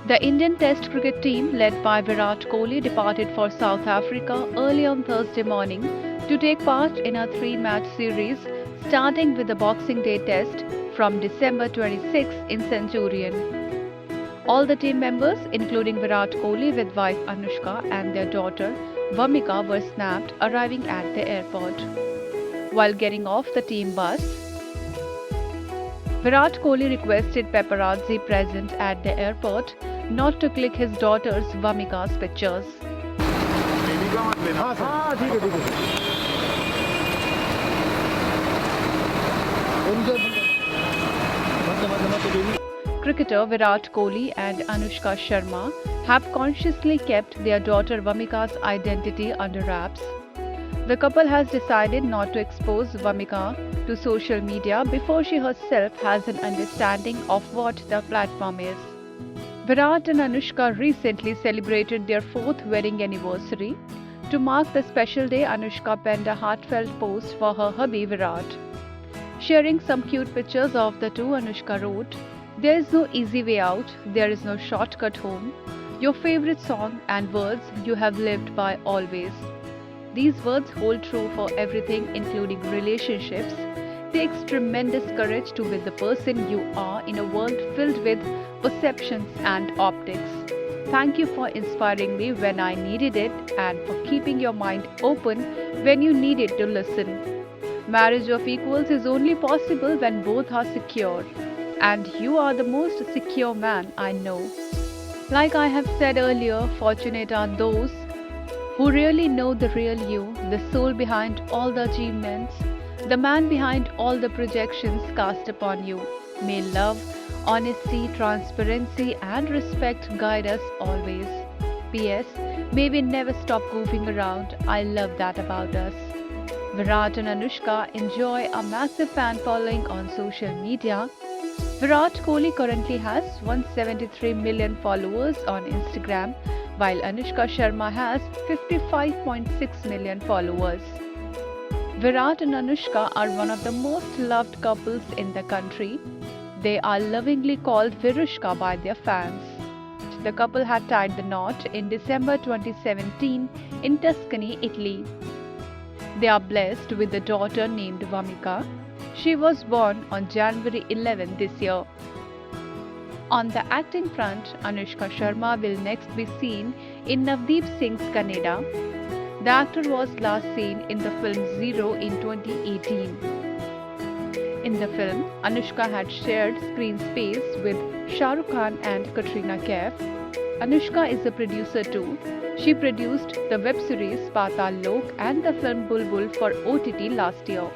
The Indian Test cricket team, led by Virat Kohli, departed for South Africa early on Thursday morning to take part in a three-match series starting with the Boxing Day Test from December 26 in Centurion. All the team members, including Virat Kohli with wife Anushka and their daughter Vamika, were snapped arriving at the airport. While getting off the team bus, Virat Kohli requested paparazzi present at the airport not to click his daughter's Vamika's pictures. Cricketer Virat Kohli and Anushka Sharma have consciously kept their daughter Vamika's identity under wraps. The couple has decided not to expose Vamika to social media before she herself has an understanding of what the platform is. Virat and Anushka recently celebrated their 4th wedding anniversary. To mark the special day, Anushka penned a heartfelt post for her hubby Virat. Sharing some cute pictures of the two, Anushka wrote, "There is no easy way out, there is no shortcut home. Your favorite song and words you have lived by always." These words hold true for everything, including relationships. Takes tremendous courage to be the person you are in a world filled with perceptions and optics. Thank you for inspiring me when I needed it and for keeping your mind open when you needed to listen. Marriage of equals is only possible when both are secure, and you are the most secure man I know. Like I have said earlier, fortunate are those who really know the real you, the soul behind all the achievements, the man behind all the projections cast upon you. May love, honesty, transparency, and respect guide us always. P.S. May we never stop goofing around. I love that about us. Virat and Anushka enjoy a massive fan following on social media. Virat Kohli currently has 173 million followers on Instagram, while Anushka Sharma has 55.6 million followers. Virat and Anushka are one of the most loved couples in the country. They are lovingly called Virushka by their fans. The couple had tied the knot in December 2017 in Tuscany, Italy. They are blessed with a daughter named Vamika. She was born on January 11 this year. On the acting front, Anushka Sharma will next be seen in Navdeep Singh's Kannada. The actor was last seen in the film Zero in 2018. In the film, Anushka had shared screen space with Shah Rukh Khan and Katrina Kaif. Anushka is a producer too. She produced the web series Paatal Lok and the film Bulbul for OTT last year.